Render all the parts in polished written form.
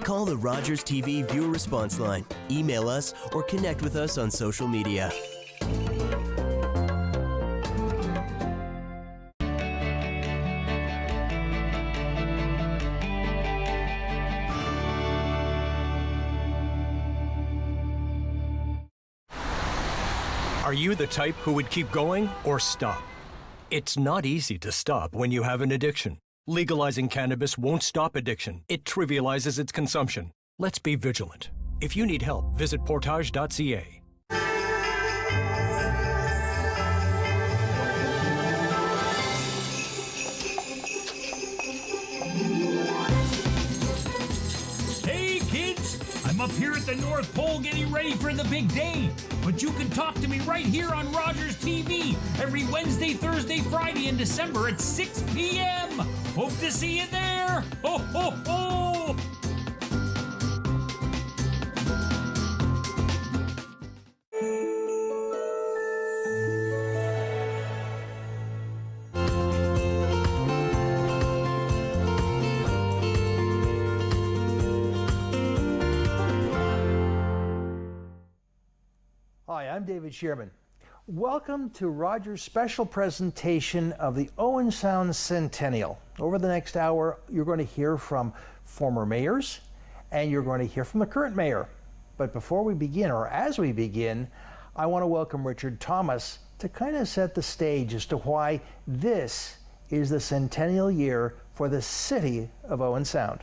Call the Rogers TV viewer response line, email us, or connect with us on social media. Are you the type who would keep going or stop? It's not easy to stop when you have an addiction. Legalizing cannabis won't stop addiction. It trivializes its consumption. Let's be vigilant. If you need help, visit portage.ca. Hey kids, I'm up here at the North Pole getting ready for the big day. But you can talk to me right here on Rogers TV every Wednesday, Thursday, Friday in December at 6 p.m. Hope to see you there. Ho, ho, ho! Hi, I'm David Shearman. Welcome to Rogers' special presentation of the Owen Sound Centennial. Over the next hour, you're going to hear from former mayors and you're going to hear from the current mayor. But before we begin, or as we begin, I want to welcome Richard Thomas to kind of set the stage as to why this is the centennial year for the city of Owen Sound.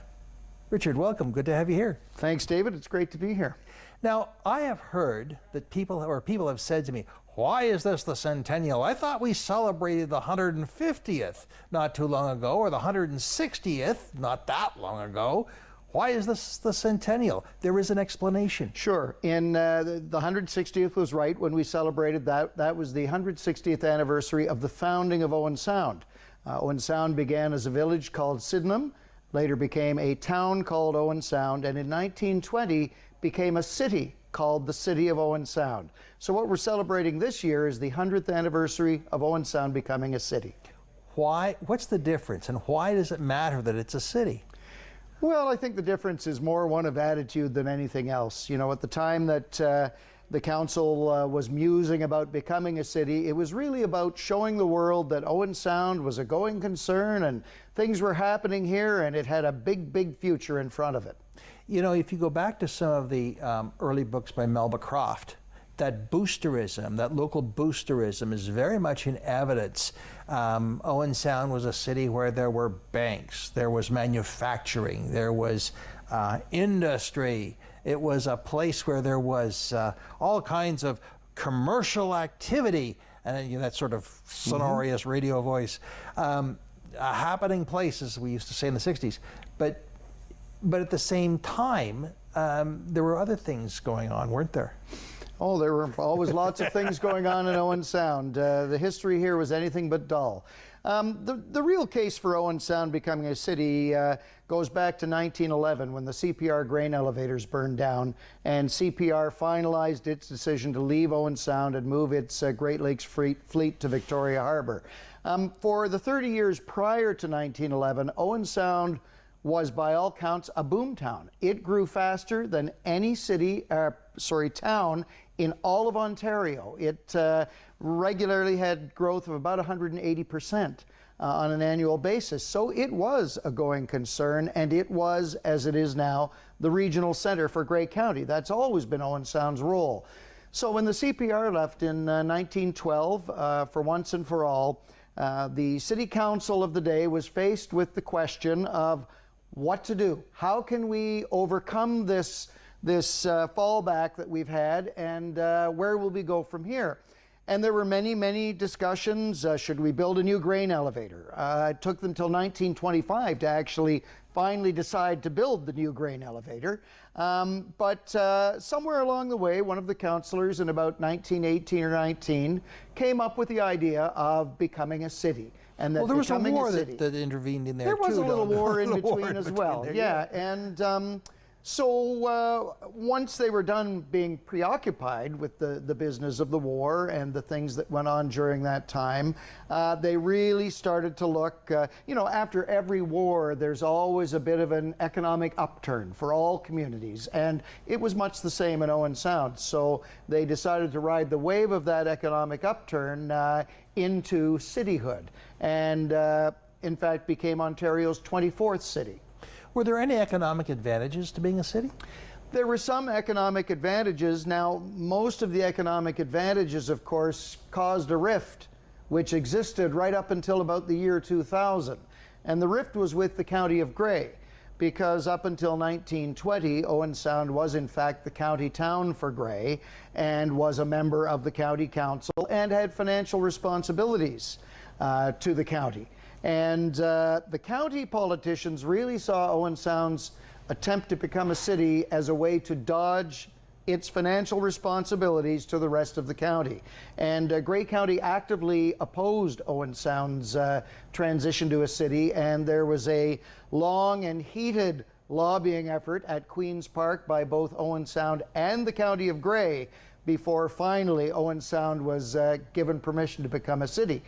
Richard, welcome. Good to have you here. Thanks, David. It's great to be here. Now, I have heard that people have said to me, why is this the centennial? I thought we celebrated the 150th not too long ago, or the 160th not that long ago. Why is this the centennial? There is an explanation. Sure. In the 160th was right when we celebrated that. That was the 160th anniversary of the founding of Owen Sound. Owen Sound began as a village called Sydenham, later became a town called Owen Sound, and in 1920 became a city called the City of Owen Sound. So what we're celebrating this year is the 100th anniversary of Owen Sound becoming a city. Why? What's the difference, and why does it matter that it's a city? Well, I think the difference is more one of attitude than anything else. You know, at the time that the council was musing about becoming a city, it was really about showing the world that Owen Sound was a going concern and things were happening here and it had a big, big future in front of it. You know, if you go back to some of the early books by Melba Croft, that boosterism, that local boosterism is very much in evidence. Owen Sound was a city where there were banks, there was manufacturing, there was industry. It was a place where there was all kinds of commercial activity, and you know, that sort of sonorous radio voice, happening places, we used to say in the 60s. But at the same time, there were other things going on, weren't there? Oh, there were always lots of things going on in Owen Sound. The history here was anything but dull. The real case for Owen Sound becoming a city goes back to 1911 when the CPR grain elevators burned down and CPR finalized its decision to leave Owen Sound and move its Great Lakes fleet to Victoria Harbour. For the 30 years prior to 1911, Owen Sound was by all counts a boom town. It grew faster than any town in all of Ontario. It regularly had growth of about 180% on an annual basis. So it was a going concern, and it was, as it is now, the regional center for Grey County. That's always been Owen Sound's role. So when the CPR left in 1912, for once and for all, the city council of the day was faced with the question of what to do. How can we overcome this fallback that we've had, and where will we go from here? And there were many, many discussions. Should we build a new grain elevator? It took them until 1925 to actually finally decide to build the new grain elevator. But somewhere along the way, one of the councillors in about 1918 or 19 came up with the idea of becoming a city. And that well, there was a war that intervened in there. There was too, a little war in between war in as between well. there, yeah, and So once they were done being preoccupied with the business of the war and the things that went on during that time, they really started to look, you know, after every war, there's always a bit of an economic upturn for all communities. And it was much the same in Owen Sound. So they decided to ride the wave of that economic upturn into cityhood. And in fact, became Ontario's 24th city. Were there any economic advantages to being a city? There were some economic advantages. Now, most of the economic advantages, of course, caused a rift, which existed right up until about the year 2000. And the rift was with the County of Grey, because up until 1920, Owen Sound was in fact the county town for Grey and was a member of the county council and had financial responsibilities to the county. And the county politicians really saw Owen Sound's attempt to become a city as a way to dodge its financial responsibilities to the rest of the county. And Grey County actively opposed Owen Sound's transition to a city, and there was a long and heated lobbying effort at Queen's Park by both Owen Sound and the County of Grey before finally Owen Sound was given permission to become a city.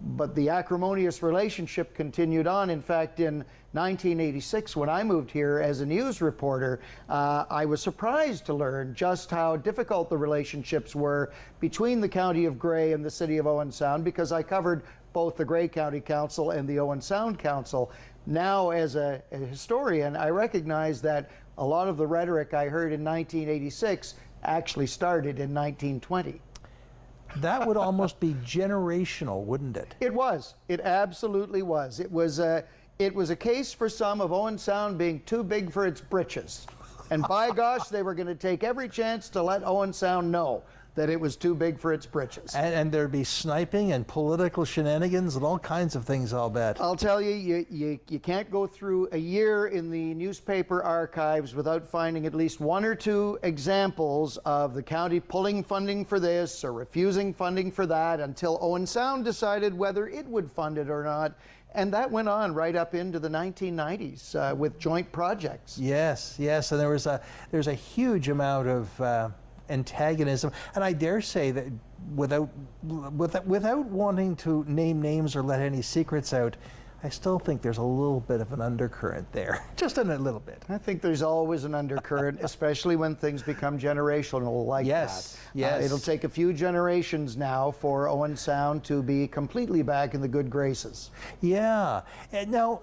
But the acrimonious relationship continued on. In fact, in 1986, when I moved here as a news reporter, I was surprised to learn just how difficult the relationships were between the County of Grey and the City of Owen Sound, because I covered both the Grey County Council and the Owen Sound Council. Now, as a historian, I recognize that a lot of the rhetoric I heard in 1986 actually started in 1920. That would almost be generational, wouldn't it? It was. It absolutely was. It was a case for some of Owen Sound being too big for its britches. And by gosh, they were going to take every chance to let Owen Sound know that it was too big for its britches. And there'd be sniping and political shenanigans and all kinds of things, I'll bet. I'll tell you, you can't go through a year in the newspaper archives without finding at least one or two examples of the county pulling funding for this or refusing funding for that until Owen Sound decided whether it would fund it or not. And that went on right up into the 1990s with joint projects. Yes, yes, and there's a huge amount of antagonism, and I dare say that without wanting to name names or let any secrets out, I still think there's a little bit of an undercurrent there, just a little bit. I think there's always an undercurrent, especially when things become generational like that. Yes. It'll take a few generations now for Owen Sound to be completely back in the good graces. Yeah. And now,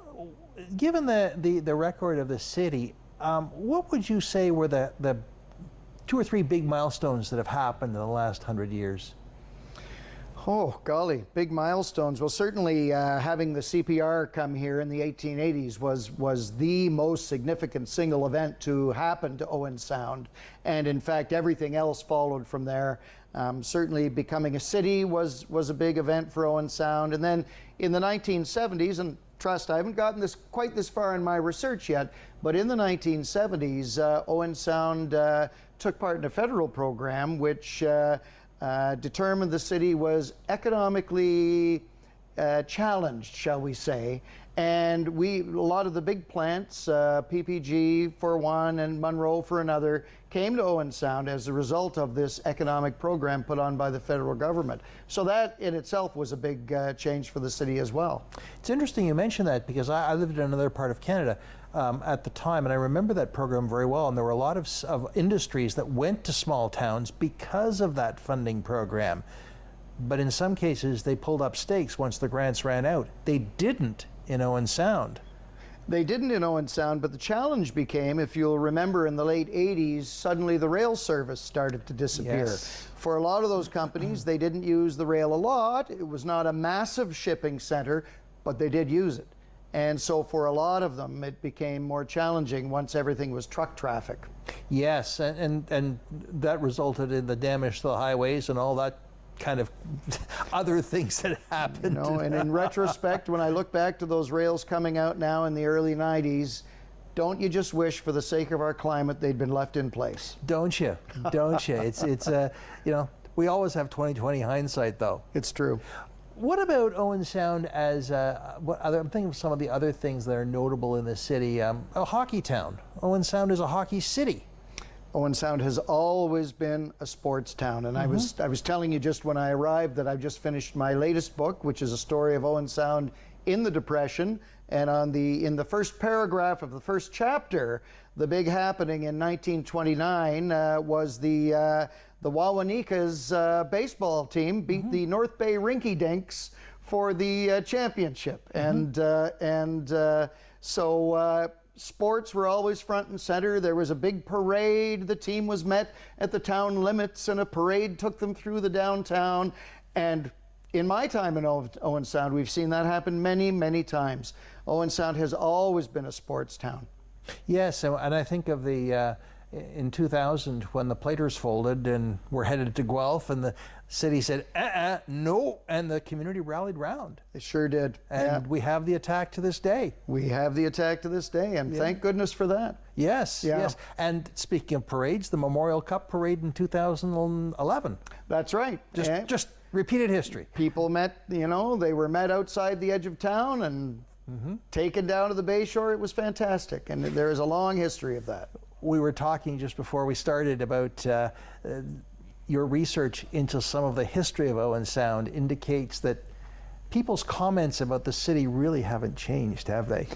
given the record of the city, what would you say were the 2 or 3 big milestones that have happened in the last 100 years? Oh, golly, big milestones. Well, certainly having the CPR come here in the 1880s was the most significant single event to happen to Owen Sound. And in fact, everything else followed from there. Certainly becoming a city was a big event for Owen Sound. And then in the 1970s, and trust, I haven't gotten quite this far in my research yet, but in the 1970s, Owen Sound took part in a federal program which determined the city was economically challenged, shall we say. And a lot of the big plants, PPG for one and Munro for another, came to Owen Sound as a result of this economic program put on by the federal government. So that in itself was a big change for the city as well. It's interesting you mention that, because I lived in another part of Canada at the time, and I remember that program very well, and there were a lot of industries that went to small towns because of that funding program. But in some cases, they pulled up stakes once the grants ran out. They didn't in Owen Sound. They didn't in Owen Sound, but the challenge became, if you'll remember, in the late 80s, suddenly the rail service started to disappear. Yes. For a lot of those companies, they didn't use the rail a lot. It was not a massive shipping center, but they did use it. And so for a lot of them, it became more challenging once everything was truck traffic. Yes, and that resulted in the damage to the highways and all that kind of other things that happened. You know, and in retrospect, when I look back to those rails coming out now in the early 90s, don't you just wish for the sake of our climate they'd been left in place? Don't you? Don't you? It's you know, we always have 20/20 hindsight, though. It's true. What about Owen Sound as I'm thinking of some of the other things that are notable in the city. A hockey town. Owen Sound is a hockey city. Owen Sound has always been a sports town, and I was telling you just when I arrived that I've just finished my latest book, which is a story of Owen Sound in the Depression. And in the first paragraph of the first chapter, the big happening in 1929 was the Wawanikas baseball team beat the North Bay Rinky Dinks for the championship, so sports were always front and center. There was a big parade. The team was met at the town limits, and a parade took them through the downtown. And in my time in Owen Sound, we've seen that happen many, many times. Owen Sound has always been a sports town. Yes, and I think of the in 2000 when the Platers folded and were headed to Guelph, and the city said, no, and the community rallied round. They sure did. And we have the attack to this day. We have the attack to this day, and thank goodness for that. Yes, yes. And speaking of parades, the Memorial Cup parade in 2011. That's right. Just repeated history. People met, they were met outside the edge of town and taken down to the Bay Shore. It was fantastic, and there is a long history of that. We were talking just before we started about your research into some of the history of Owen Sound indicates that people's comments about the city really haven't changed, have they?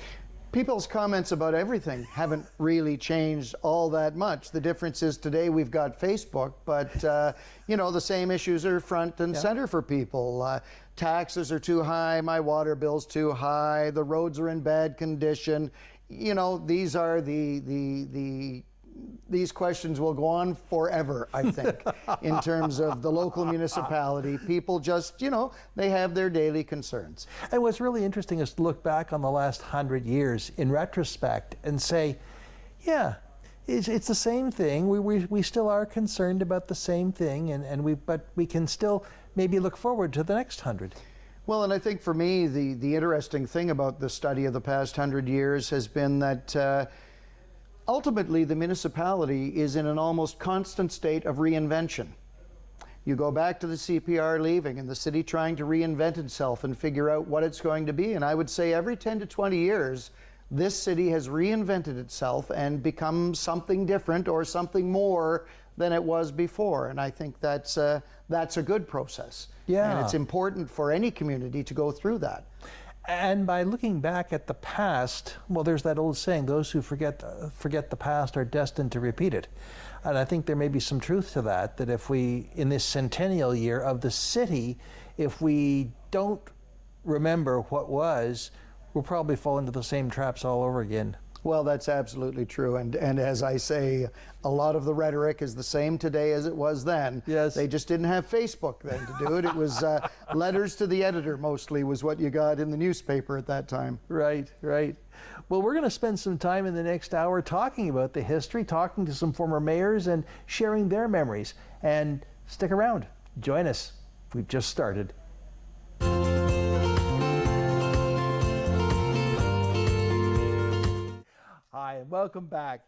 People's comments about everything haven't really changed all that much. The difference is today we've got Facebook, but the same issues are front and center for people. Taxes are too high, my water bill's too high, the roads are in bad condition. These are these questions will go on forever, I think, in terms of the local municipality. People just, they have their daily concerns. And what's really interesting is to look back on the last 100 years in retrospect and say, yeah, it's the same thing. We still are concerned about the same thing, but we can still maybe look forward to the next 100. Well, and I think for me, the interesting thing about the study of the past 100 years has been that ultimately the municipality is in an almost constant state of reinvention. You go back to the CPR leaving and the city trying to reinvent itself and figure out what it's going to be. And I would say every 10 to 20 years, this city has reinvented itself and become something different or something more than it was before. And I think that's a good process. Yeah. And it's important for any community to go through that. And by looking back at the past, well, there's that old saying, those who forget the past are destined to repeat it. And I think there may be some truth to that if we, in this centennial year of the city, if we don't remember what was, we'll probably fall into the same traps all over again. Well, that's absolutely true. And as I say, a lot of the rhetoric is the same today as it was then. Yes. They just didn't have Facebook then to do it. It was letters to the editor mostly was what you got in the newspaper at that time. Right, right. Well, we're going to spend some time in the next hour talking about the history, talking to some former mayors and sharing their memories. And stick around. Join us. We've just started. Hi, and welcome back.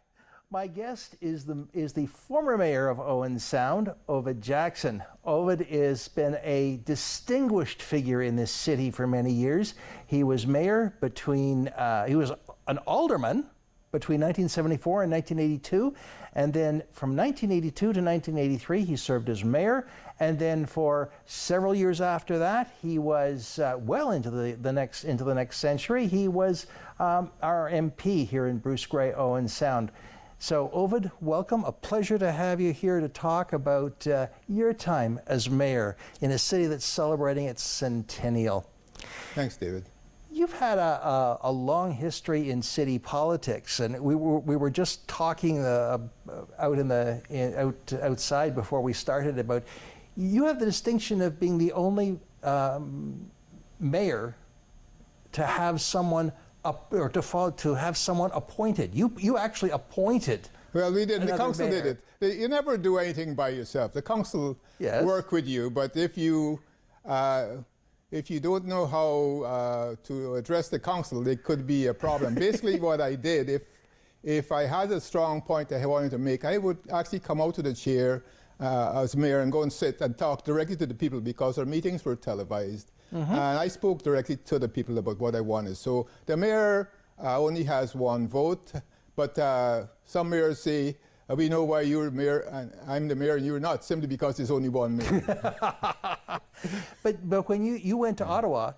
My guest is the former mayor of Owen Sound, Ovid Jackson. Ovid has been a distinguished figure in this city for many years. He was mayor he was an alderman between 1974 and 1982, and then from 1982 to 1983 he served as mayor, and then for several years after that he was well into the next century. He was our MP here in Bruce Grey, Owen Sound. So Ovid, welcome. A pleasure to have you here to talk about your time as mayor in a city that's celebrating its centennial. Thanks, David. You've had a long history in city politics, and we were just talking outside before we started about you have the distinction of being the only mayor to have someone to have someone appointed. You actually appointed. Well, we did. The council mayor. did it. You never do anything by yourself. The council work with you, but if you don't know how to address the council, it could be a problem. Basically, what I did, if I had a strong point that I wanted to make, I would actually come out to the chair as mayor and go and sit and talk directly to the people because our meetings were televised. And I spoke directly to the people about what I wanted. So the mayor only has one vote, but some mayors say, we know why you're mayor and I'm the mayor and you're not, simply because there's only one mayor. But when you went to Ottawa.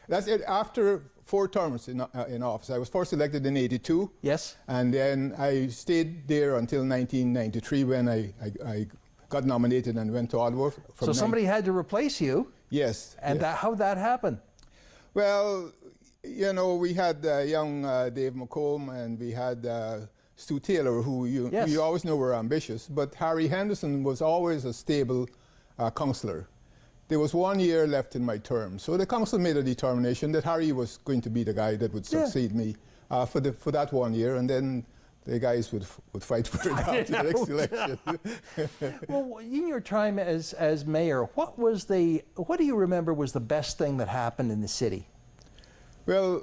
That's it. After 4 terms in office, I was first elected in '82. Yes. And then I stayed there until 1993 when I got nominated and went to Ottawa. So somebody had to replace you. Yes. And yes. how'd that happen? Well, you know, we had young Dave McComb and we had Stu Taylor, who you always know were ambitious, but Harry Henderson was always a stable councillor. There was 1 year left in my term, so the council made a determination that Harry was going to be the guy that would succeed me for that 1 year, and then the guys would fight for it after the next election. Well, in your time as mayor, what do you remember was the best thing that happened in the city? Well,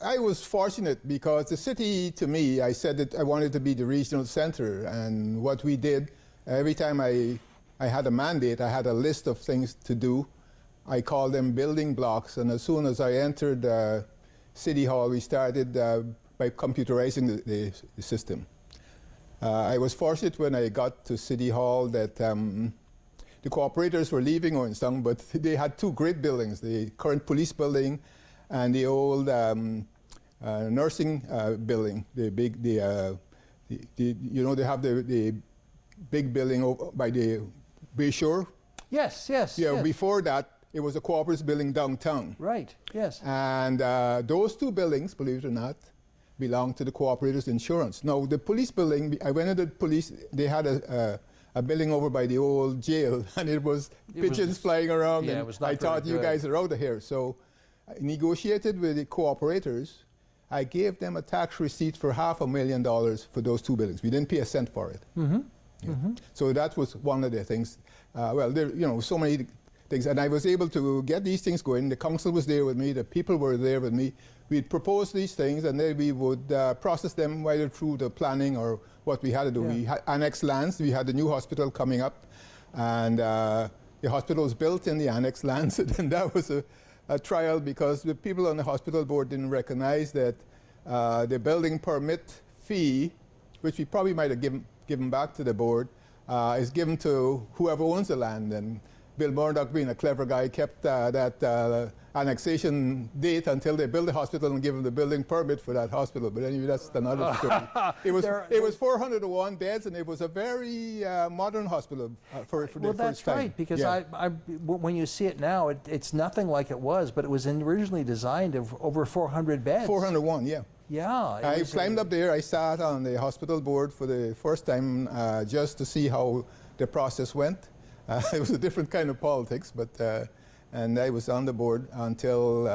I was fortunate because the city, to me, I said that I wanted to be the regional center, and what we did, every time I had a mandate, I had a list of things to do. I called them building blocks, and as soon as I entered City Hall, we started by computerizing the system. I was fortunate when I got to City Hall that the cooperators were leaving Owen, but they had 2 great buildings, the current police building and the old nursing building, the big, you know, they have the big building by the Bayshore. Yes, yes. Yeah, yes. before that, it was a cooperative building downtown. Right, yes. And those 2 buildings, believe it or not, belong to the cooperators insurance. Now, the police building, I went into the police, they had a building over by the old jail, and it was pigeons flying around, yeah, and it was not I thought, very you good. guys are out of here. So I negotiated with the cooperators. I gave them a tax receipt for $500,000 for those 2 buildings. We didn't pay a cent for it. Mm-hmm. Yeah. Mm-hmm. So that was one of the things. Well, there, you know, so many things, and I was able to get these things going. The council was there with me, the people were there with me. We'd propose these things, and then we would process them either through the planning or what we had to do. Yeah. We had annexed lands. We had the new hospital coming up, and the hospital was built in the annexed lands, and that was a trial because the people on the hospital board didn't recognize that the building permit fee, which we probably might have given back to the board, is given to whoever owns the land. And Bill Murdoch, being a clever guy, kept that annexation date until they built the hospital and give him the building permit for that hospital. But anyway, that's another story. It was 401 beds, and it was a very modern hospital for the first time. Well, that's right, because when you see it now, it's nothing like it was, but it was originally designed of over 400 beds. 401, yeah. Yeah. I climbed up there. I sat on the hospital board for the first time just to see how the process went. It was a different kind of politics, but and I was on the board until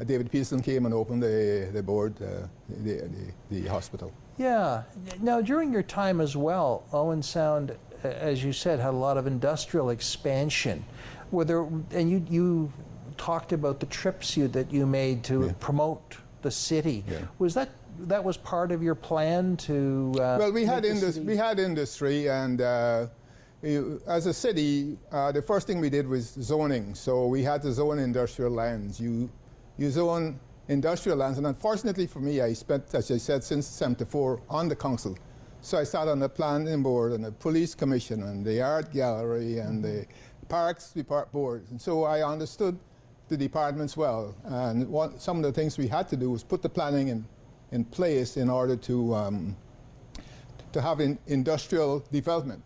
David Peterson came and opened the board, the hospital. Yeah. Now, during your time as well, Owen Sound, as you said, had a lot of industrial expansion. Were there, and you talked about the trips that you made to promote the city. Yeah. Was that was part of your plan to? Well, we had industry, and as a city, the first thing we did was zoning. So we had to zone industrial lands. You zone industrial lands, and unfortunately for me, I spent, as I said, since '74 on the council. So I sat on the planning board and the police commission and the art gallery and the parks board, and so I understood the departments well. And some of the things we had to do was put the planning in place in order to have industrial development.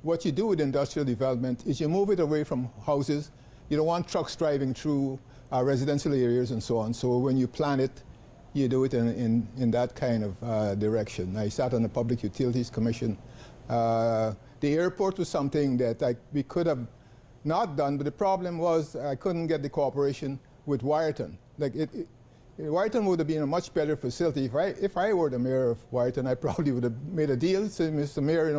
What you do with industrial development is you move it away from houses. You don't want trucks driving through residential areas and so on. So when you plan it, you do it in that kind of direction. I sat on the Public Utilities Commission. The airport was something that we could have not done, but the problem was I couldn't get the cooperation with Wyerton. Like Wyerton would have been a much better facility. If I were the mayor of Wyerton, I probably would have made a deal. So, Mr. Mayor,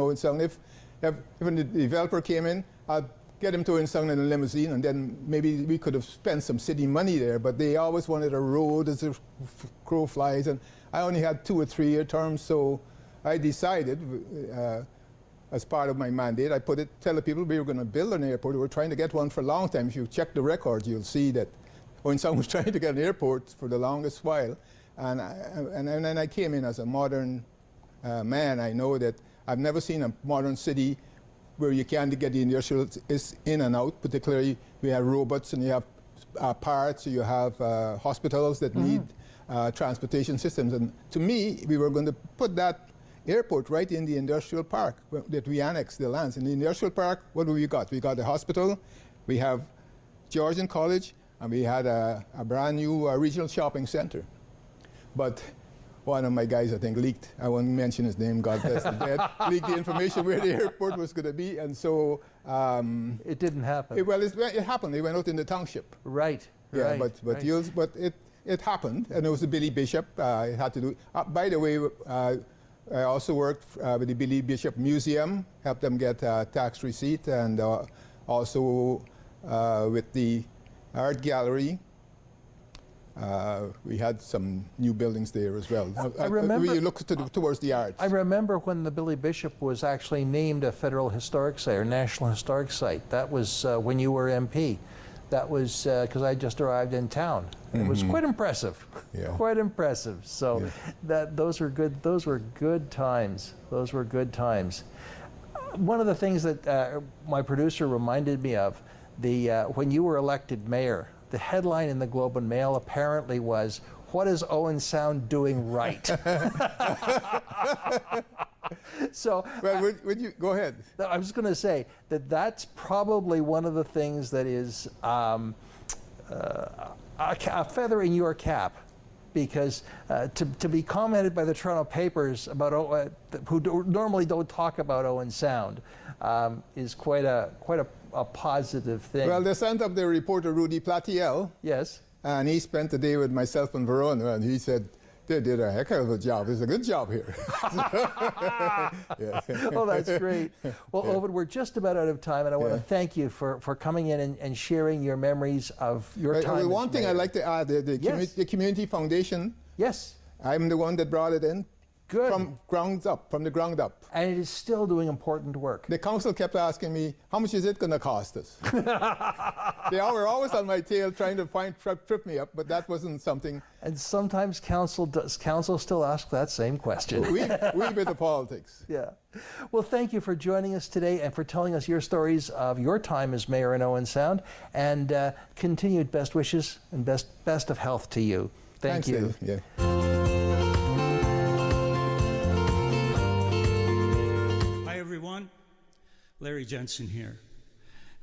if when the developer came in, I'd get him to Owen in a limousine, and then maybe we could have spent some city money there. But they always wanted a road as the crow flies, and I only had 2 or 3 year terms, so I decided. as part of my mandate, I tell the people we were going to build an airport. We were trying to get one for a long time. If you check the records, you'll see that when someone was trying to get an airport for the longest while, and then I came in as a modern man. I know that I've never seen a modern city where you can't get the industrialists in and out. Particularly, we have robots and you have parts, you have hospitals that need transportation systems. And to me, we were going to put that airport right in the industrial park that we annexed the lands. In the industrial park, what do we got? We got a hospital, we have Georgian College, and we had a brand new regional shopping center. But one of my guys, I think, leaked, I won't mention his name, God bless the dead, leaked the information where the airport was going to be, and so... it didn't happen. It happened. It went out in the township. Right. Yeah, right, but it happened, and it was the Billy Bishop. It had to do... by the way, I also worked with the Billy Bishop Museum, helped them get a tax receipt, and also with the art gallery. We had some new buildings there as well. I remember, we looked towards the arts. I remember when the Billy Bishop was actually named a federal historic site or national historic site. That was when you were MP. That was because I just arrived in town. It was quite impressive, quite impressive. So those were good. Those were good times. Those were good times. One of the things that my producer reminded me of, when you were elected mayor, the headline in the Globe and Mail apparently was, "What is Owen Sound doing right?" So, well, would you go ahead? I was going to say that's probably one of the things that is a feather in your cap, because to be commented by the Toronto papers about who normally don't talk about Owen Sound is quite a positive thing. Well, they sent up the reporter Rudy Platiel. Yes. And he spent the day with myself and Verona, and he said, they did a heck of a job. It's a good job here. Oh, that's great. Well, Ovid, we're just about out of time, and I want to thank you for coming in and sharing your memories of your time. One thing I'd like to add, the Community Foundation. Yes. I'm the one that brought it in. Good. From the ground up. And it is still doing important work. The council kept asking me, how much is it going to cost us? They were always on my tail trying to trip me up, but that wasn't something. And sometimes council still ask that same question. We bit of politics. Yeah. Well, thank you for joining us today and for telling us your stories of your time as mayor in Owen Sound, and continued best wishes and best of health to you. Thanks, you. Dave. Yeah. Everyone, Larry Jensen here.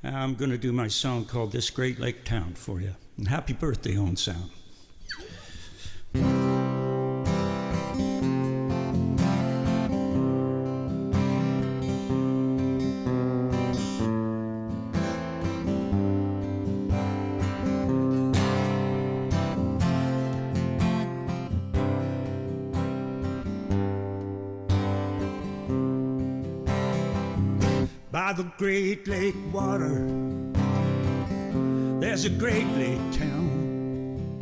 I'm going to do my song called This Great Lake Town for you. And happy birthday, Owen Sound. By the Great Lake water, there's a great lake town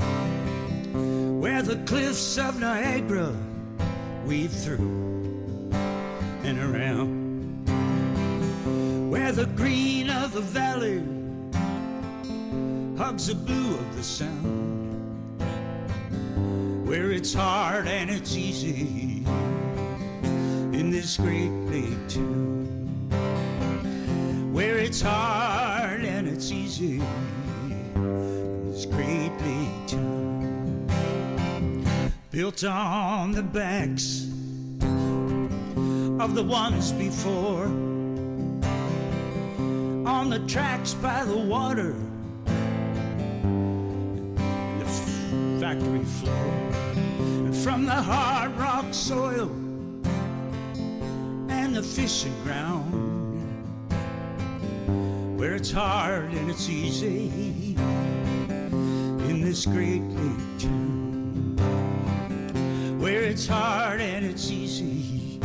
where the cliffs of Niagara weave through and around, where the green of the valley hugs the blue of the Sound, where it's hard and it's easy in this great lake town. Where it's hard and it's easy, this great lake town, built on the backs of the ones before, on the tracks by the water, the factory floor, and from the hard rock soil and the fishing ground, where it's hard and it's easy in this great lake town, where it's hard and it's easy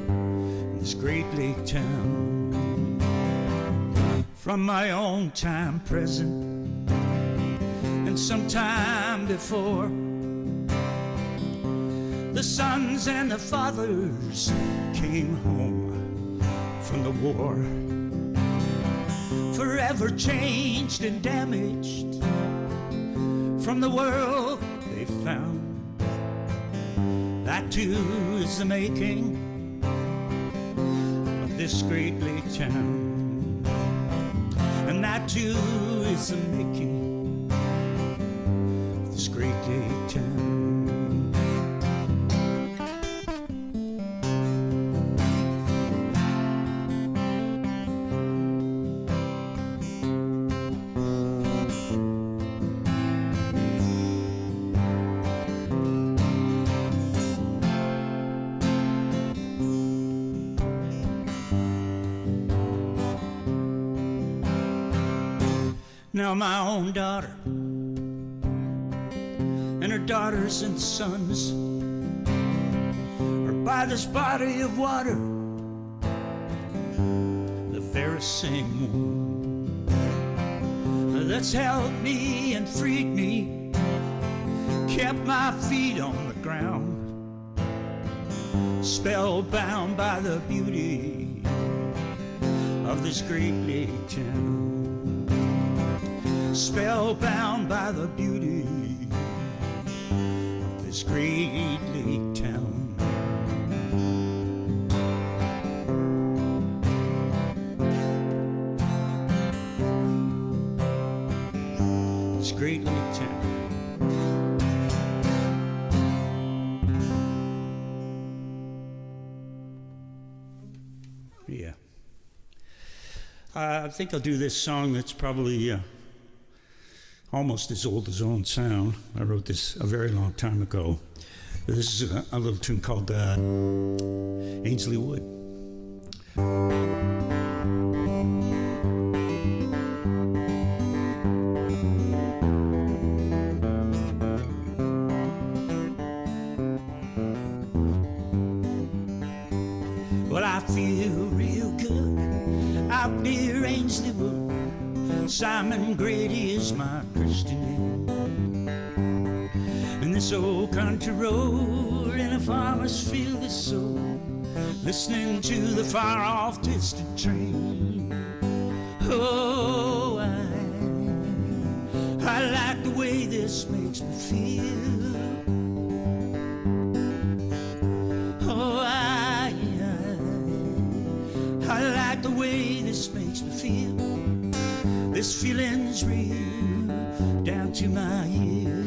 in this great lake town. From my own time present and some time before, the sons and the fathers came home from the war, forever changed and damaged from the world they found. That too is the making of this great lake town, and that too is the making of this great lake town. Now my own daughter and her daughters and sons are by this body of water, the fairest same one that's held me and freed me, kept my feet on the ground, spellbound by the beauty of this great lake town. Spellbound by the beauty of this great lake town. This great lake town. Yeah. I think I'll do this song that's probably almost as old as Owen Sound. I wrote this a very long time ago. This is a little tune called Ainsley Wood. Well, I feel real good out near Ainsley Wood. Simon Grady is my Christian name. And this old country road in a farmer's field is so, listening to the far-off distant train. Oh, I like the way this makes me feel. Oh, I like the way this makes me feel. This feeling's real down to my ear.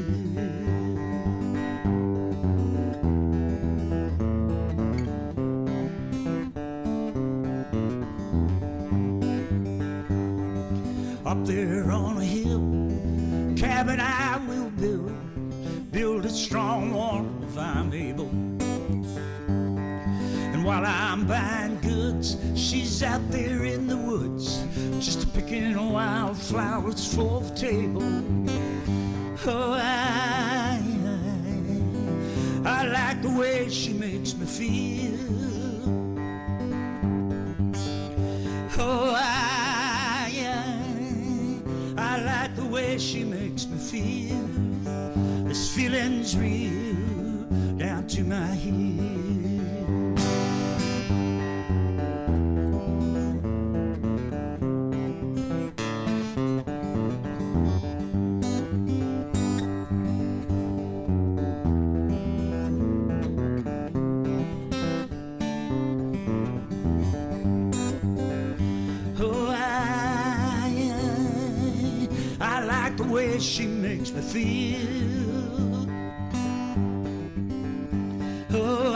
Up there on a hill, cabin I will build it strong, warm if I'm able. And while I'm buying goods, she's out there in the woods, just picking wildflowers for the table. Oh, I like the way she makes me feel. Oh, I like the way she makes me feel. This feeling's real down to my heel. She makes me feel. Oh,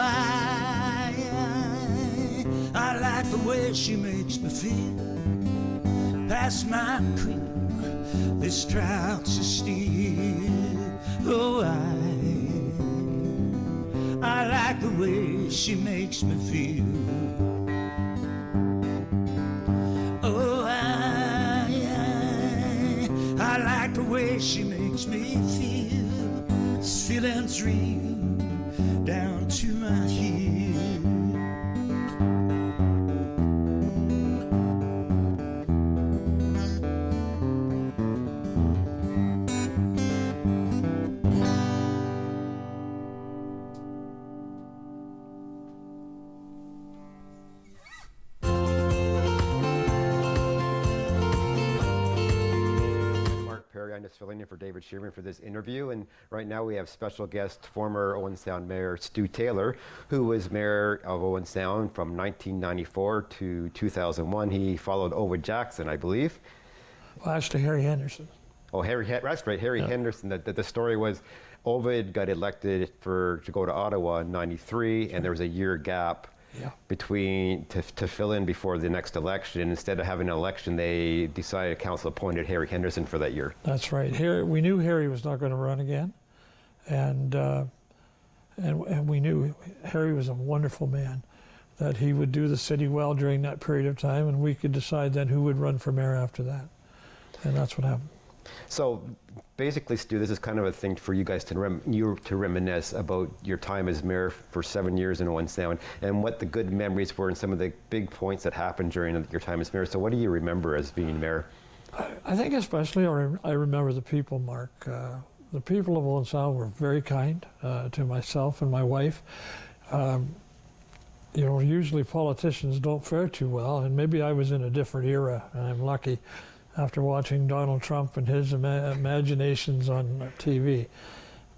I like the way she makes me feel. Past my creek, this trout's a steel. Oh, I like the way she makes me feel. Oh, I like the way she makes me feel. This feeling's real down to my heel. just filling in for David Shearman for this interview. And right now we have special guest, former Owen Sound Mayor Stu Taylor, who was mayor of Owen Sound from 1994 to 2001. He followed Ovid Jackson, I believe. Well, actually, Harry Henderson. Oh, that's right, Harry Henderson. The story was Ovid got elected to go to Ottawa in 93, and there was a year gap between to fill in before the next election. Instead of having an election, they decided council appointed Harry Henderson for that year. That's right. We knew Harry was not going to run again, and we knew Harry was a wonderful man, that he would do the city well during that period of time, and we could decide then who would run for mayor after that, and that's what happened. So basically, Stu, this is kind of a thing for you guys to reminisce about your time as mayor for 7 years in Owen Sound and what the good memories were and some of the big points that happened during your time as mayor. So what do you remember as being mayor? I think especially I remember the people, Mark. The people of Owen Sound were very kind to myself and my wife. You know, usually politicians don't fare too well, and maybe I was in a different era, and I'm lucky after watching Donald Trump and his imaginations on TV.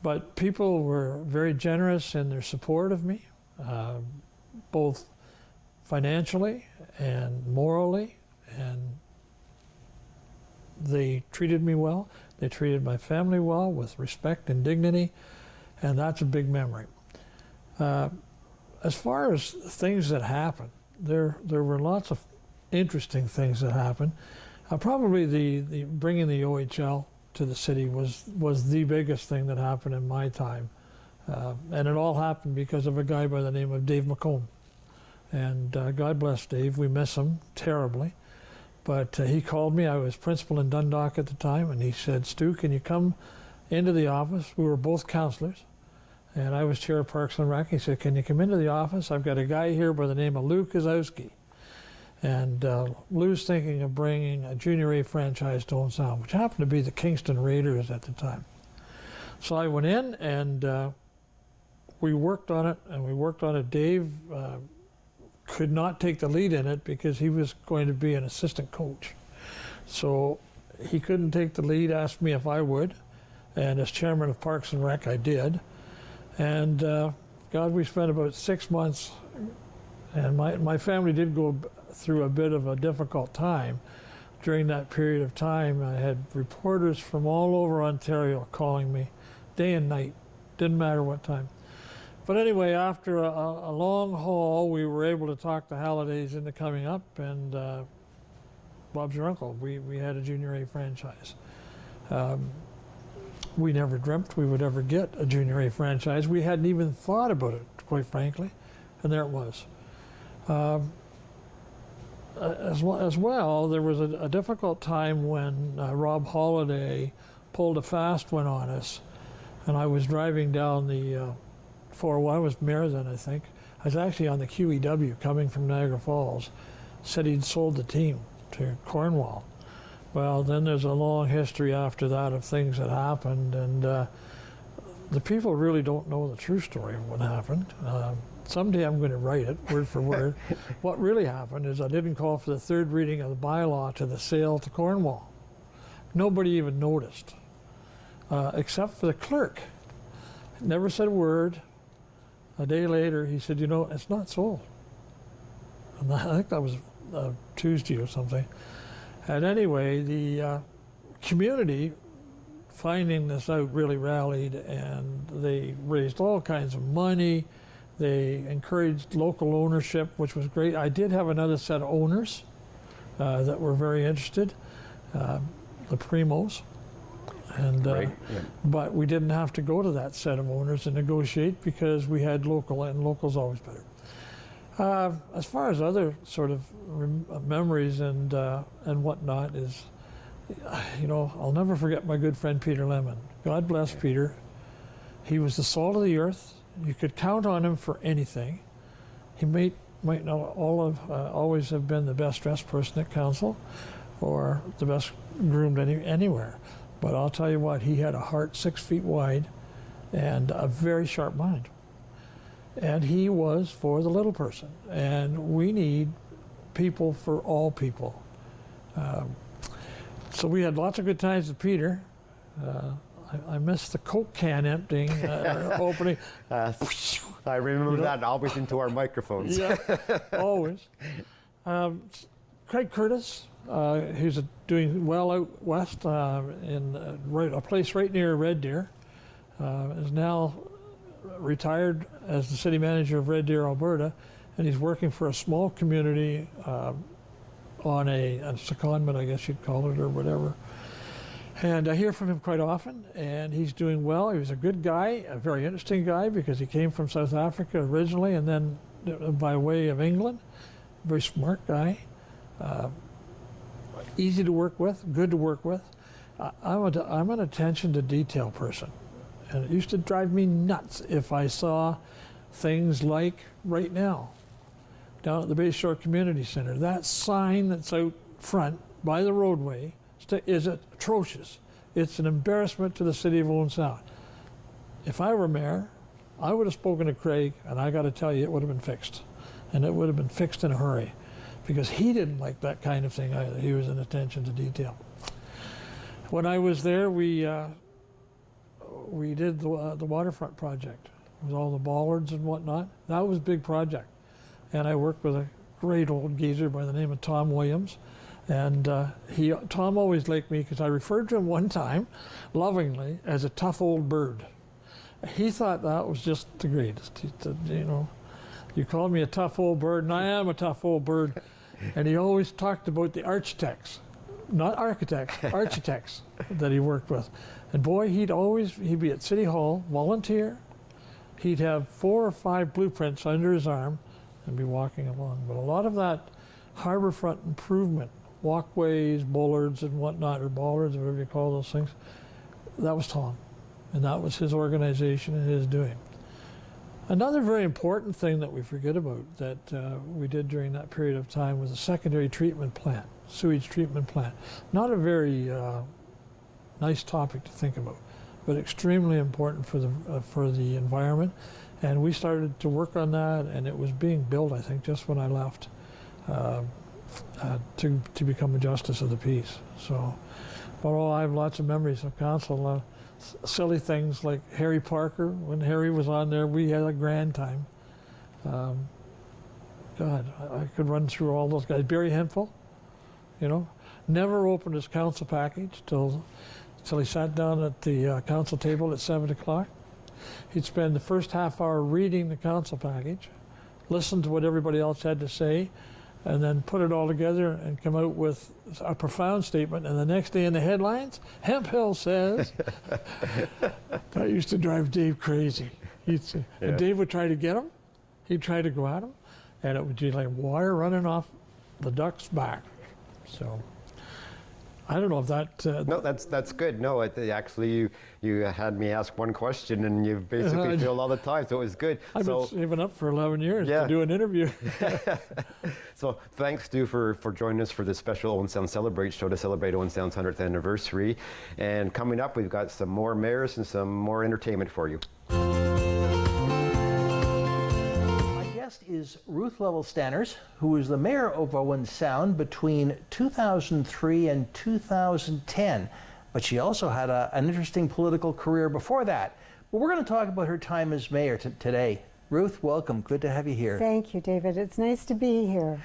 But people were very generous in their support of me, both financially and morally, and they treated me well. They treated my family well with respect and dignity, and that's a big memory. As far as things that happened, there were lots of interesting things that happened. Probably the bringing the OHL to the city was the biggest thing that happened in my time. And it all happened because of a guy by the name of Dave McComb. And God bless Dave, we miss him terribly. But he called me, I was principal in Dundalk at the time, and he said, Stu, can you come into the office? We were both councillors, and I was chair of Parks and Rec. He said, can you come into the office? I've got a guy here by the name of Lou Kozowski. And Lou's thinking of bringing a Junior A franchise to Owen Sound, which happened to be the Kingston Raiders at the time. So I went in and we worked on it, Dave could not take the lead in it because he was going to be an assistant coach. So he couldn't take the lead, asked me if I would, and as chairman of Parks and Rec, I did. And God, we spent about 6 months, and my family did go through a bit of a difficult time. During that period of time, I had reporters from all over Ontario calling me day and night, didn't matter what time. But anyway, after a long haul, we were able to talk the Hallidays into coming up, and Bob's your uncle. We had a Junior A franchise. We never dreamt we would ever get a Junior A franchise. We hadn't even thought about it, quite frankly, and there it was. As well, there was a difficult time when Rob Holiday pulled a fast one on us, and I was driving down the 401. I was mayor then, I think. I was actually on the QEW coming from Niagara Falls. Said he'd sold the team to Cornwall. Well, then there's a long history after that of things that happened, and the people really don't know the true story of what happened. Someday I'm going to write it, word for word. What really happened is I didn't call for the third reading of the bylaw to the sale to Cornwall. Nobody even noticed, except for the clerk. Never said a word. A day later, he said, you know, it's not sold. And I think that was Tuesday or something. And anyway, the community, finding this out, really rallied, and they raised all kinds of money. They encouraged local ownership, which was great. I did have another set of owners that were very interested, the Primos. And, but we didn't have to go to that set of owners and negotiate because we had local, and local's always better. As far as other sort of memories and whatnot is, you know, I'll never forget my good friend Peter Lemon. God bless Peter. He was the salt of the earth. You could count on him for anything. He might not always have been the best dressed person at council or the best groomed anywhere. But I'll tell you what, he had a heart 6 feet wide and a very sharp mind. And he was for the little person. And we need people for all people. So we had lots of good times with Peter. I missed the Coke can emptying, opening. I remember that always into our microphones. Yeah, always. Craig Curtis, who's doing well out west in a place right near Red Deer, is now retired as the city manager of Red Deer, Alberta, and he's working for a small community on a secondment, I guess you'd call it, or whatever. And I hear from him quite often, and he's doing well. He was a good guy, a very interesting guy, because he came from South Africa originally and then by way of England. Very smart guy, easy to work with, good to work with. I'm an attention to detail person, and it used to drive me nuts if I saw things like right now, down at the Bay Shore Community Center, that sign that's out front by the roadway is atrocious. It's an embarrassment to the city of Owen Sound. If I were mayor, I would have spoken to Craig, and I got to tell you, it would have been fixed. And it would have been fixed in a hurry, because he didn't like that kind of thing either. He was an attention to detail. When I was there, we did the waterfront project with all the bollards and whatnot. That was a big project. And I worked with a great old geezer by the name of Tom Williams. And Tom always liked me because I referred to him one time, lovingly, as a tough old bird. He thought that was just the greatest. He said, you know, you called me a tough old bird, and I am a tough old bird. And he always talked about the architects, not architects, architects that he worked with. And boy, he'd be at City Hall, volunteer. He'd have 4 or 5 blueprints under his arm and be walking along. But a lot of that harborfront improvement, walkways, bollards and whatnot, or bollards, whatever you call those things, that was Tom. And that was his organization and his doing. Another very important thing that we forget about that we did during that period of time was a secondary treatment plant, sewage treatment plant. Not a very nice topic to think about, but extremely important for the environment. And we started to work on that, and it was being built, I think, just when I left to become a justice of the peace. So, but I have lots of memories of council. Silly things like Harry Parker. When Harry was on there, we had a grand time. God, I could run through all those guys. Barry Hemphill, you know, never opened his council package till he sat down at the council table at 7 o'clock. He'd spend the first half hour reading the council package, listen to what everybody else had to say, and then put it all together and come out with a profound statement. And the next day in the headlines, Hemphill says. That used to drive Dave crazy. And Dave would try to get him. He'd try to go at him, and it would be like water running off the duck's back. So I don't know if that... no, that's good. No, actually, you had me ask one question, and you basically filled all the time, so it was good. I've been saving up for 11 years to do an interview. So thanks, Stu, for joining us for this special Owen Sound Celebrate show to celebrate Owen Sound's 100th anniversary. And coming up, we've got some more mayors and some more entertainment for you. Is Ruth Lovell-Stanners, who was the mayor of Owen Sound between 2003 and 2010. But she also had an interesting political career before that. But we're going to talk about her time as mayor today. Ruth, welcome. Good to have you here. Thank you, David. It's nice to be here.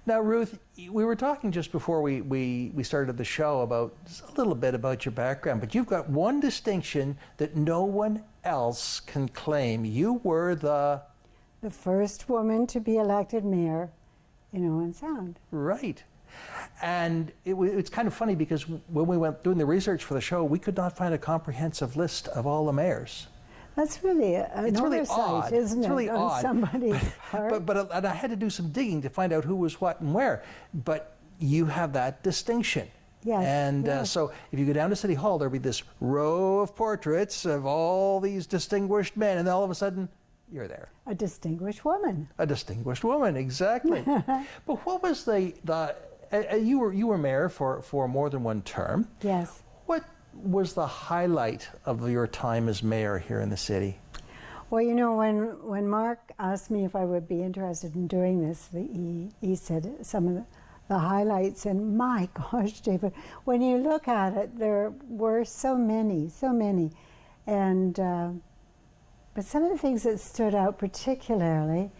Now, Ruth, we were talking just before we started the show about just a little bit about your background, but you've got one distinction that no one else can claim. You were the first woman to be elected mayor in Owen Sound. Right. And it's kind of funny because when we went doing the research for the show, we could not find a comprehensive list of all the mayors. That's really an oversight, odd. Isn't it's it, really on odd. Somebody's part? But I had to do some digging to find out who was what and where. But you have that distinction. Yes. And so if you go down to City Hall, there'll be this row of portraits of all these distinguished men, and then all of a sudden, you're there. A distinguished woman. A distinguished woman, exactly. But what was you were mayor for more than one term. Yes. What was the highlight of your time as mayor here in the city? Well, you know, when Mark asked me if I would be interested in doing this, he said some of the highlights. And my gosh, David, when you look at it, there were so many. And but some of the things that stood out particularly,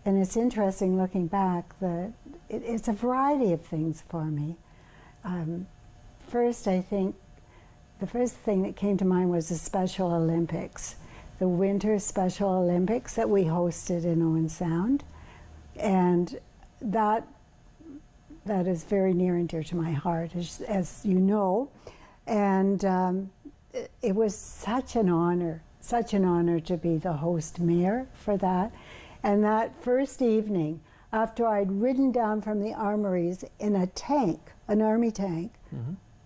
and it's interesting looking back, that it's a variety of things for me. First, I think the first thing that came to mind was the Special Olympics, the Winter Special Olympics that we hosted in Owen Sound. And that is very near and dear to my heart, as you know. And it was such an honor to be the host mayor for that. And that first evening, after I'd ridden down from the armories in a tank, an army tank,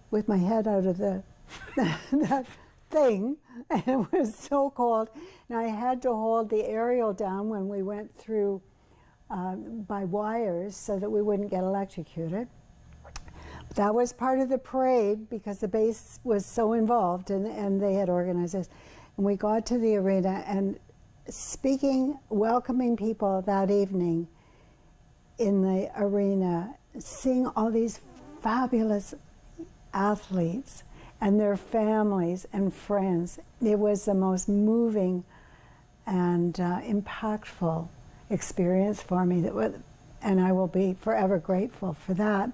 with my head out of the that thing, and it was so cold, and I had to hold the aerial down when we went through by wires so that we wouldn't get electrocuted. That was part of the parade because the base was so involved, and they had organized this. And we got to the arena, and welcoming people that evening in the arena, seeing all these fabulous athletes and their families and friends. It was the most moving and impactful experience for me, and I will be forever grateful for that.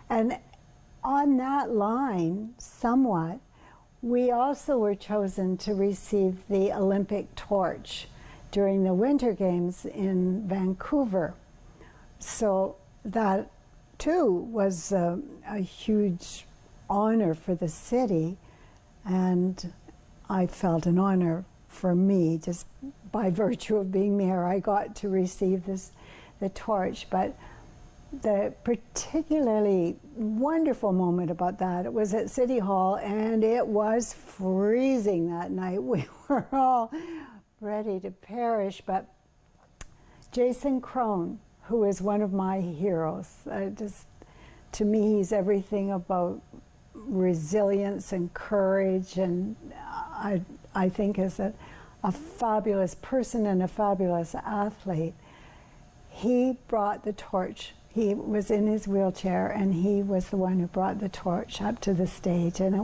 And on that line, somewhat, we also were chosen to receive the Olympic torch during the Winter Games in Vancouver. So that too was a huge honor for the city, and I felt an honor for me just by virtue of being mayor. I got to receive the torch. But the particularly wonderful moment about that, it was at City Hall, and it was freezing that night. We were all ready to perish, but Jason Crone, who is one of my heroes, to me, he's everything about resilience and courage, and I think is a fabulous person and a fabulous athlete. He brought the torch. He was in his wheelchair, and he was the one who brought the torch up to the stage, and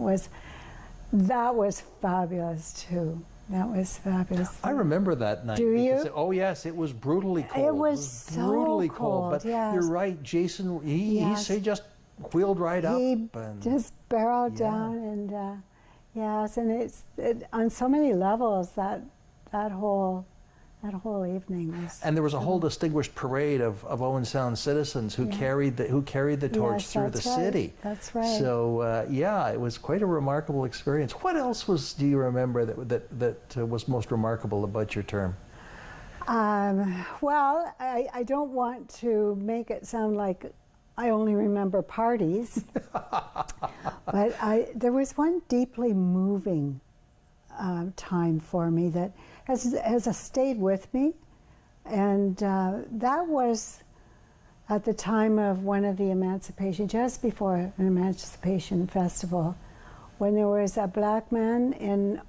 that was fabulous too. That was fabulous. I remember that night. Do you? Oh yes, it was brutally cold. It was so brutally cold. But yes. You're right, Jason. He just wheeled right up. He just barreled down, and yes, and it's on so many levels that whole evening was. And there was a whole distinguished parade of Owen Sound citizens who carried the torch through the city. That's right. So it was quite a remarkable experience. What else do you remember that was most remarkable about your term? Well, I don't want to make it sound like I only remember parties, but there was one deeply moving time for me that has stayed with me, and that was at the time of one of the just before an Emancipation Festival, when there was a black man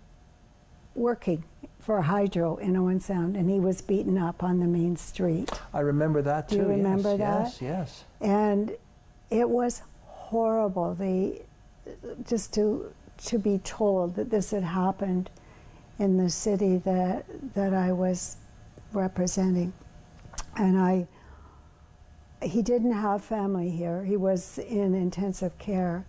working for Hydro in Owen Sound, and he was beaten up on the main street. I remember that too. Do you remember Yes, that? yes. And it was horrible. Just to be told that this had happened in the city that I was representing. And he didn't have family here. He was in intensive care.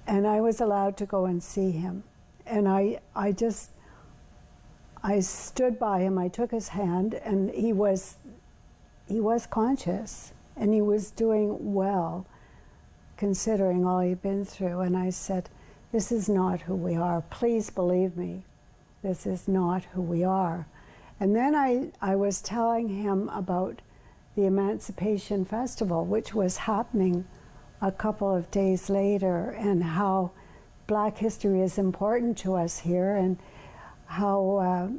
And I was allowed to go and see him. And I stood by him, I took his hand, and he was conscious, and he was doing well, considering all he'd been through. And I said, "This is not who we are. Please believe me. This is not who we are." And then I was telling him about the Emancipation Festival, which was happening a couple of days later, and how Black history is important to us here, and how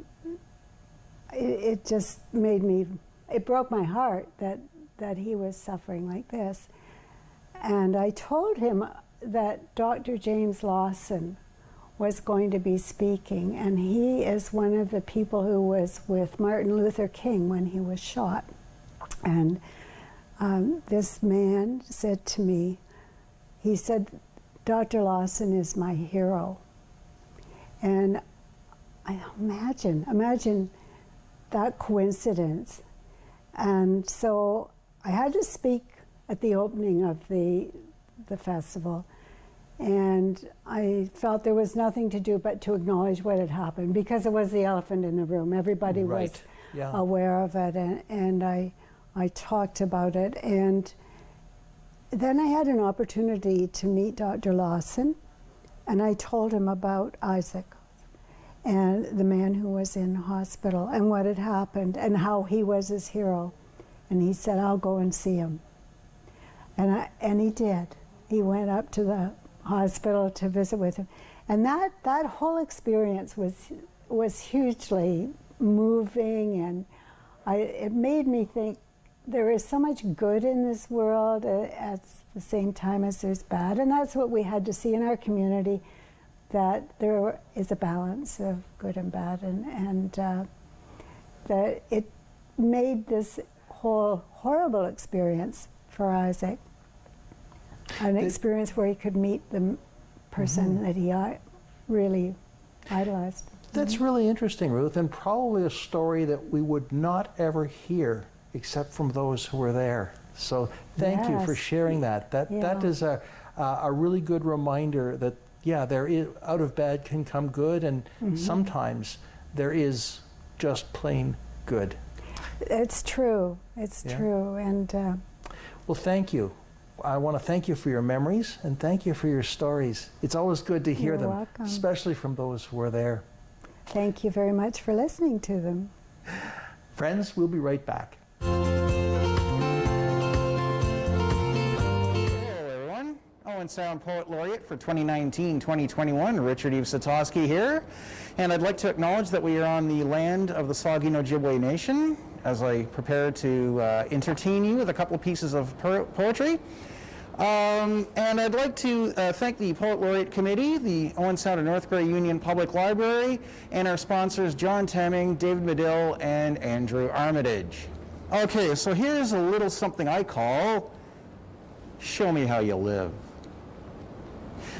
it just it broke my heart that he was suffering like this. And I told him that Dr. James Lawson was going to be speaking, and he is one of the people who was with Martin Luther King when he was shot. And this man said to me, he said, Dr. Lawson is my hero. And I imagine that coincidence. And so I had to speak at the opening of the festival. And I felt there was nothing to do but to acknowledge what had happened, because it was the elephant in the room. Everybody was aware of it, and I talked about it. And then I had an opportunity to meet Dr. Lawson, and I told him about Isaac and the man who was in hospital and what had happened and how he was his hero. And he said, I'll go and see him. And he did. He went up to the hospital to visit with him. And that whole experience was hugely moving, and it made me think there is so much good in this world at the same time as there's bad. And that's what we had to see in our community, that there is a balance of good and bad, and that it made this whole horrible experience for Isaac an experience where he could meet the person that he really idolized. That's really interesting, Ruth, and probably a story that we would not ever hear except from those who were there. So thank you for sharing that. That is a really good reminder that, there is, out of bad can come good, and sometimes there is just plain good. It's true. It's true. And well, thank you. I want to thank you for your memories, and thank you for your stories. It's always good to hear them, welcome. Especially from those who were there. Thank you very much for listening to them. Friends, we'll be right back. Owen Sound Poet Laureate for 2019-2021, Richard-YVES SITOSKI here. And I'd like to acknowledge that we are on the land of the Saugeen Ojibwe Nation as I prepare to entertain you with a couple of pieces of poetry. And I'd like to thank the Poet Laureate Committee, the Owen Sound and North Grey Union Public Library, and our sponsors John Temming, David Medill, and Andrew Armitage. Okay, so here's a little something I call Show Me How You Live.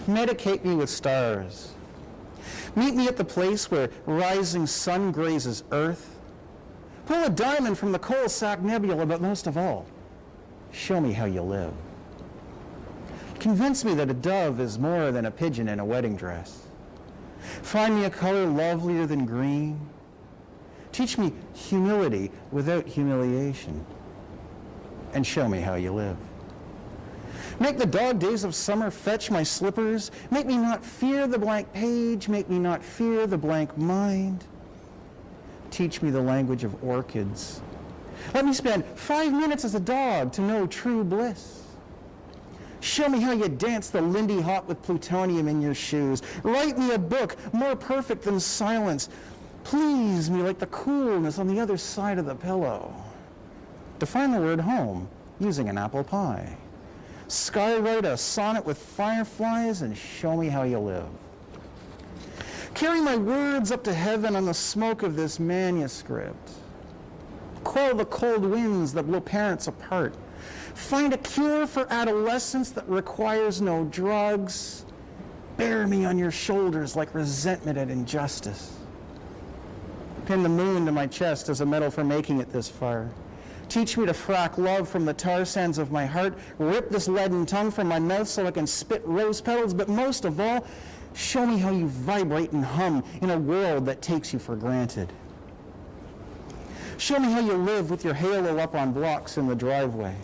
Medicate me with stars. Meet me at the place where rising sun grazes earth. Pull a diamond from the coal sack nebula, but most of all, show me how you live. Convince me that a dove is more than a pigeon in a wedding dress. Find me a color lovelier than green. Teach me humility without humiliation. And show me how you live. Make the dog days of summer fetch my slippers. Make me not fear the blank page. Make me not fear the blank mind. Teach me the language of orchids. Let me spend 5 minutes as a dog to know true bliss. Show me how you dance the Lindy Hop with plutonium in your shoes. Write me a book more perfect than silence. Please me like the coolness on the other side of the pillow. Define the word home using an apple pie. Skywrite a sonnet with fireflies and show me how you live. Carry my words up to heaven on the smoke of this manuscript. Quell the cold winds that blow parents apart. Find a cure for adolescence that requires no drugs. Bear me on your shoulders like resentment and injustice. Pin the moon to my chest as a medal for making it this far. Teach me to frack love from the tar sands of my heart. Rip this leaden tongue from my mouth so I can spit rose petals. But most of all, show me how you vibrate and hum in a world that takes you for granted. Show me how you live with your halo up on blocks in the driveway.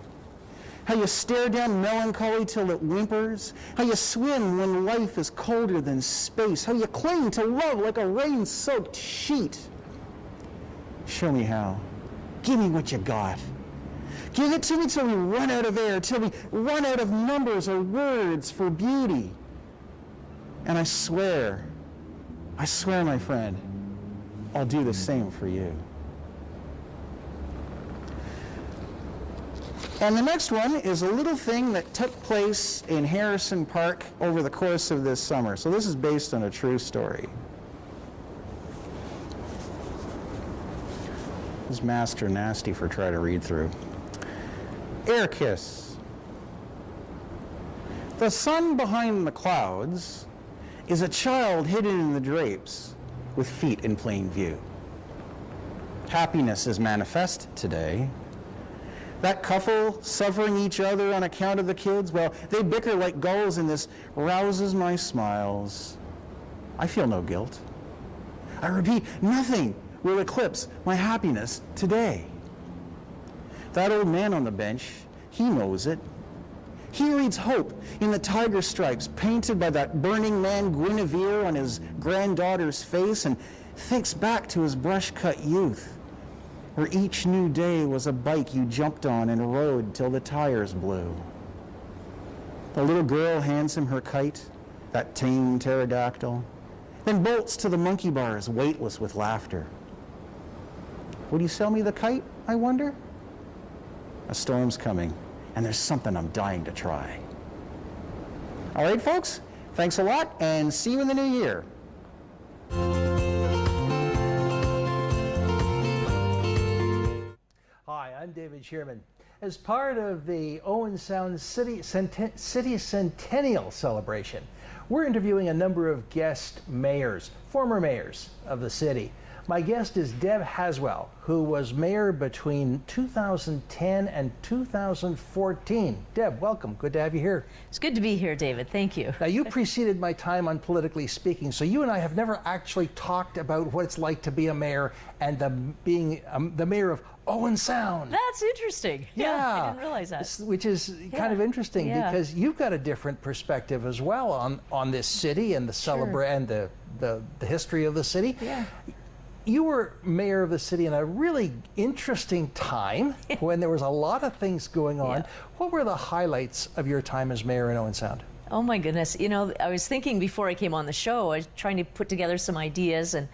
How you stare down melancholy till it whimpers. How you swim when life is colder than space. How you cling to love like a rain-soaked sheet. Show me how. Give me what you got. Give it to me till we run out of air, till we run out of numbers or words for beauty. And I swear, my friend, I'll do the same for you. And the next one is a little thing that took place in Harrison Park over the course of this summer. So this is based on a true story. This is Master Nasty for try to read through. Air kiss. The sun behind the clouds is a child hidden in the drapes with feet in plain view. Happiness is manifest today. That couple suffering each other on account of the kids, well, they bicker like gulls, and this rouses my smiles. I feel no guilt. I repeat, nothing will eclipse my happiness today. That old man on the bench, he knows it. He reads hope in the tiger stripes painted by that Burning Man Guinevere on his granddaughter's face, and thinks back to his brush-cut youth, where each new day was a bike you jumped on and rode till the tires blew. The little girl hands him her kite, that tame pterodactyl, then bolts to the monkey bars, weightless with laughter. Would you sell me the kite, I wonder? A storm's coming, and there's something I'm dying to try. All right, folks, thanks a lot, and see you in the new year. Hi, I'm David Shearman. As part of the Owen Sound City Centennial celebration, we're interviewing a number of guest mayors, former mayors of the city. My guest is Deb Haswell, who was mayor between 2010 and 2014. Deb, welcome. Good to have you here. It's good to be here, David. Thank you. Now, you preceded my time on Politically Speaking, so you and I have never actually talked about what it's like to be a mayor and being the mayor of Owen Sound. That's interesting. Yeah, I didn't realize that. Which is kind of interesting because you've got a different perspective as well on this city and the the history of the city. Yeah. You were mayor of the city in a really interesting time when there was a lot of things going on. What were the highlights of your time as mayor in Owen Sound? Oh my goodness, you know, I was thinking before I came on the show, I was trying to put together some ideas, and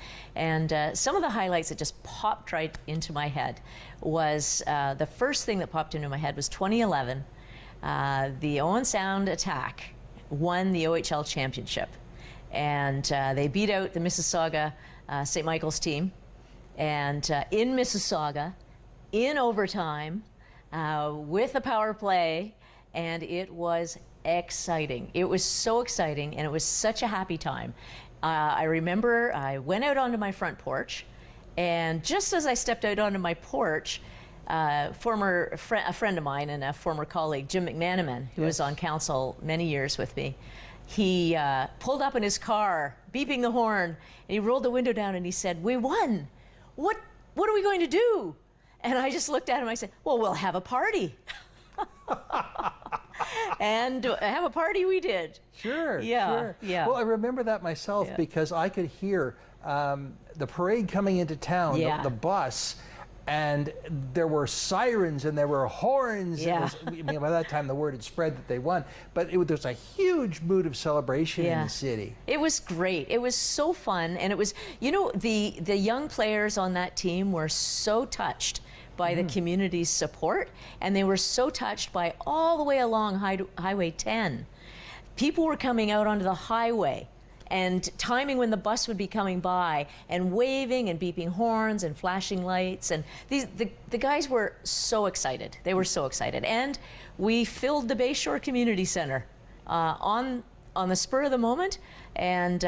some of the highlights that just popped right into my head was, the first thing that popped into my head was 2011, the Owen Sound Attack won the OHL championship, and they beat out the Mississauga St. Michael's team, and in Mississauga, in overtime, with a power play, and it was exciting. It was so exciting, and it was such a happy time. I remember I went out onto my front porch, and just as I stepped out onto my porch, a friend of mine and a former colleague, Jim McManaman, who was on council many years with me, he pulled up in his car, beeping the horn, and he rolled the window down and he said, "We won. What are we going to do?" And I just looked at him, I said, "Well, we'll have a party." And have a party we did. Sure, yeah, sure. Yeah. Well, I remember that myself because I could hear the parade coming into town, the bus, and there were sirens and there were horns. Yeah. I mean, by that time the word had spread that they won, but there's a huge mood of celebration in the city. It was great. It was so fun, and it was, you know, the young players on that team were so touched by the community's support, and they were so touched by all the way along Highway 10. People were coming out onto the highway and timing when the bus would be coming by and waving and beeping horns and flashing lights, and the guys were so excited. They were so excited, and we filled the Bayshore Community Center on the spur of the moment, and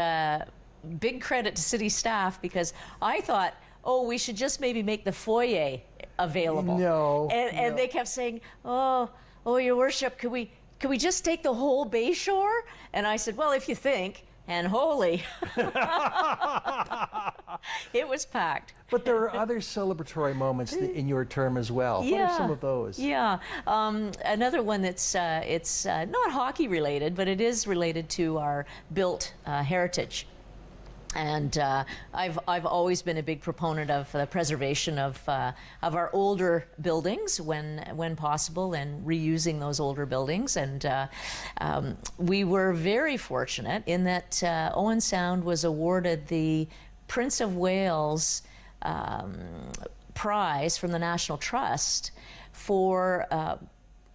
big credit to city staff, because I thought, oh, we should just maybe make the foyer available. No. And they kept saying, oh, Your Worship, could we just take the whole Bayshore? And I said, well, if you think, and holy, it was packed. But there are other celebratory moments in your term as well. Yeah. What are some of those? Yeah, another one that's it's not hockey related, but it is related to our built heritage. And I've always been a big proponent of the preservation of our older buildings when possible, and reusing those older buildings. And we were very fortunate in that Owen Sound was awarded the Prince of Wales prize from the National Trust for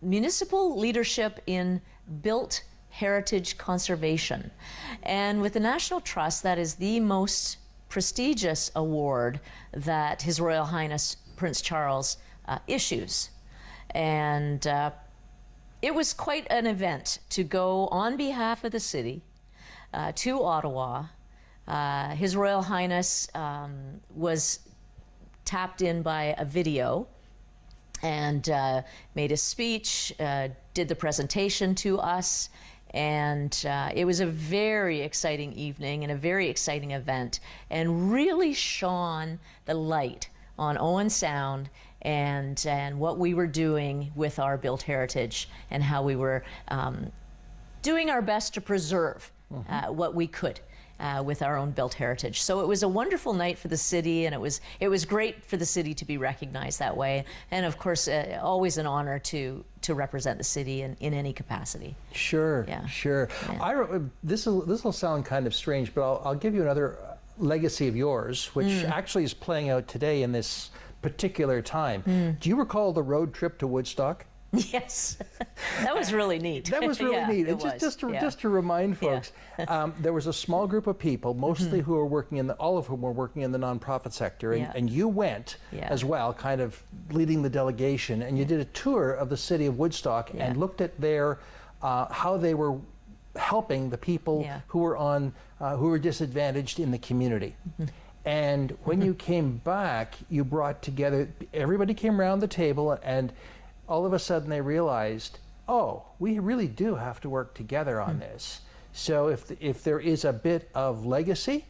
municipal leadership in built heritage conservation. And with the National Trust, that is the most prestigious award that His Royal Highness Prince Charles issues. And it was quite an event to go on behalf of the city to Ottawa. His Royal Highness was tapped in by a video and made a speech, did the presentation to us, and it was a very exciting evening and a very exciting event, and really shone the light on Owen Sound and what we were doing with our built heritage and how we were doing our best to preserve what we could with our own built heritage. So it was a wonderful night for the city, and it was great for the city to be recognized that way. And of course, always an honor to represent the city in any capacity. Sure, sure. Yeah. This will sound kind of strange, but I'll give you another legacy of yours, which actually is playing out today in this particular time. Do you recall the road trip to Woodstock? Yes, that was really neat. That was really neat. And just to remind folks, there was a small group of people, mostly who were working all of whom were working in the nonprofit sector, and you went as well, kind of leading the delegation, and you did a tour of the city of Woodstock and looked at their how they were helping the people who were disadvantaged in the community. And when you came back, you brought together, everybody came around the table, and all of a sudden they realized, oh, we really do have to work together on this. So if there is a bit of legacy,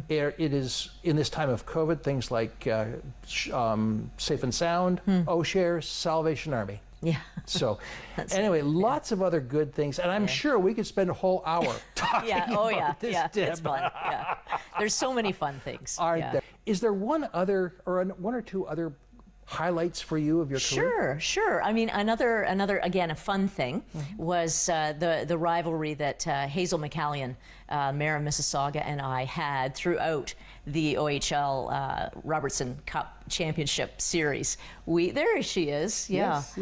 it is in this time of COVID, things like Safe and Sound, OSHARE, Salvation Army. Yeah. So anyway, lots of other good things, and I'm sure we could spend a whole hour talking about this, Deb. It's fun. There's so many fun things. Aren't there? Is there one or two other highlights for you of your career? Sure. I mean, another again, a fun thing was the rivalry that Hazel McCallion, Mayor of Mississauga, and I had throughout the OHL Robertson Cup Championship Series. There she is, Yes.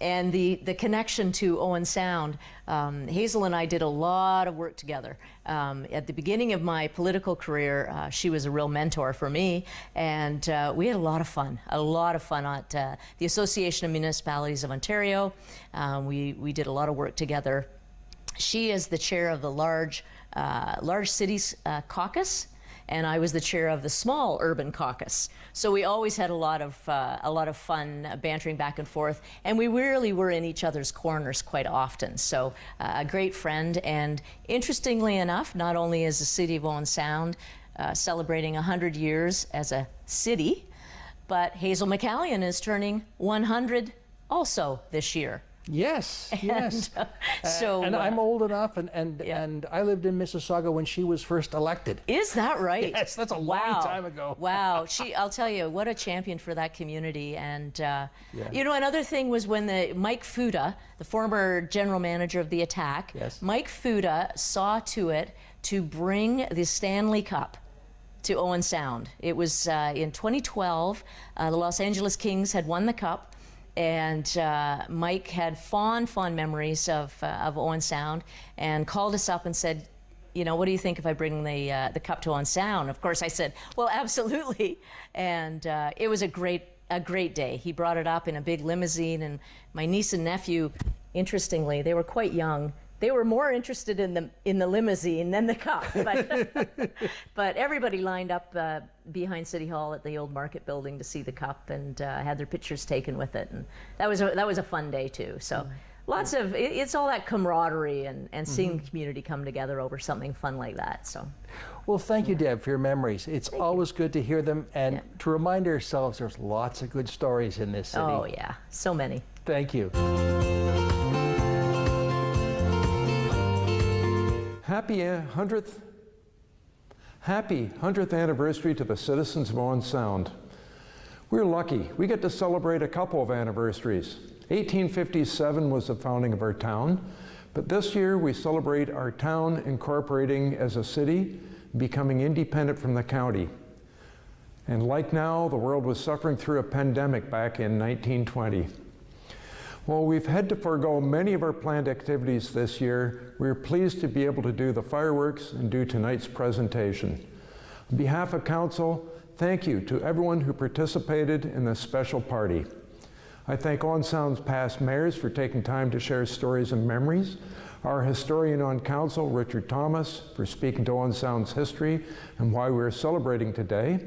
And the connection to Owen Sound, Hazel and I did a lot of work together. At the beginning of my political career, she was a real mentor for me, and we had a lot of fun at the Association of Municipalities of Ontario. We did a lot of work together. She is the chair of the Large Cities Caucus, and I was the chair of the Small Urban Caucus. So we always had a lot of fun bantering back and forth, and we really were in each other's corners quite often. So a great friend, and interestingly enough, not only is the city of Owen Sound celebrating 100 years as a city, but Hazel McCallion is turning 100 also this year. Yes. So I'm old enough, and I lived in Mississauga when she was first elected. Is that right? Yes, that's a long time ago. Wow. I'll tell you, what a champion for that community. And you know, another thing was when Mike Fuda, the former general manager of the Attack, Mike Fuda saw to it to bring the Stanley Cup to Owen Sound. It was in 2012. The Los Angeles Kings had won the cup. And Mike had fond memories of Owen Sound, and called us up and said, you know, what do you think if I bring the cup to Owen Sound? Of course, I said, well, absolutely. And it was a great day. He brought it up in a big limousine, and my niece and nephew, interestingly, they were quite young. They were more interested in the limousine than the cup, but everybody lined up behind City Hall at the old Market Building to see the cup, and had their pictures taken with it, and that was a fun day too. So lots of it's all that camaraderie and seeing the community come together over something fun like that. So, well, thank you, Deb, for your memories. It's always good to hear them, and to remind ourselves there's lots of good stories in this city. Oh yeah, so many. Thank you. Happy 100th anniversary to the citizens of Owen Sound. We're lucky. We get to celebrate a couple of anniversaries. 1857 was the founding of our town, but this year we celebrate our town incorporating as a city, becoming independent from the county. And like now, the world was suffering through a pandemic back in 1920. While we've had to forego many of our planned activities this year, we're pleased to be able to do the fireworks and do tonight's presentation. On behalf of Council, thank you to everyone who participated in this special party. I thank Owen Sound's past mayors for taking time to share stories and memories, our historian on council, Richard Thomas, for speaking to Owen Sound's history and why we're celebrating today,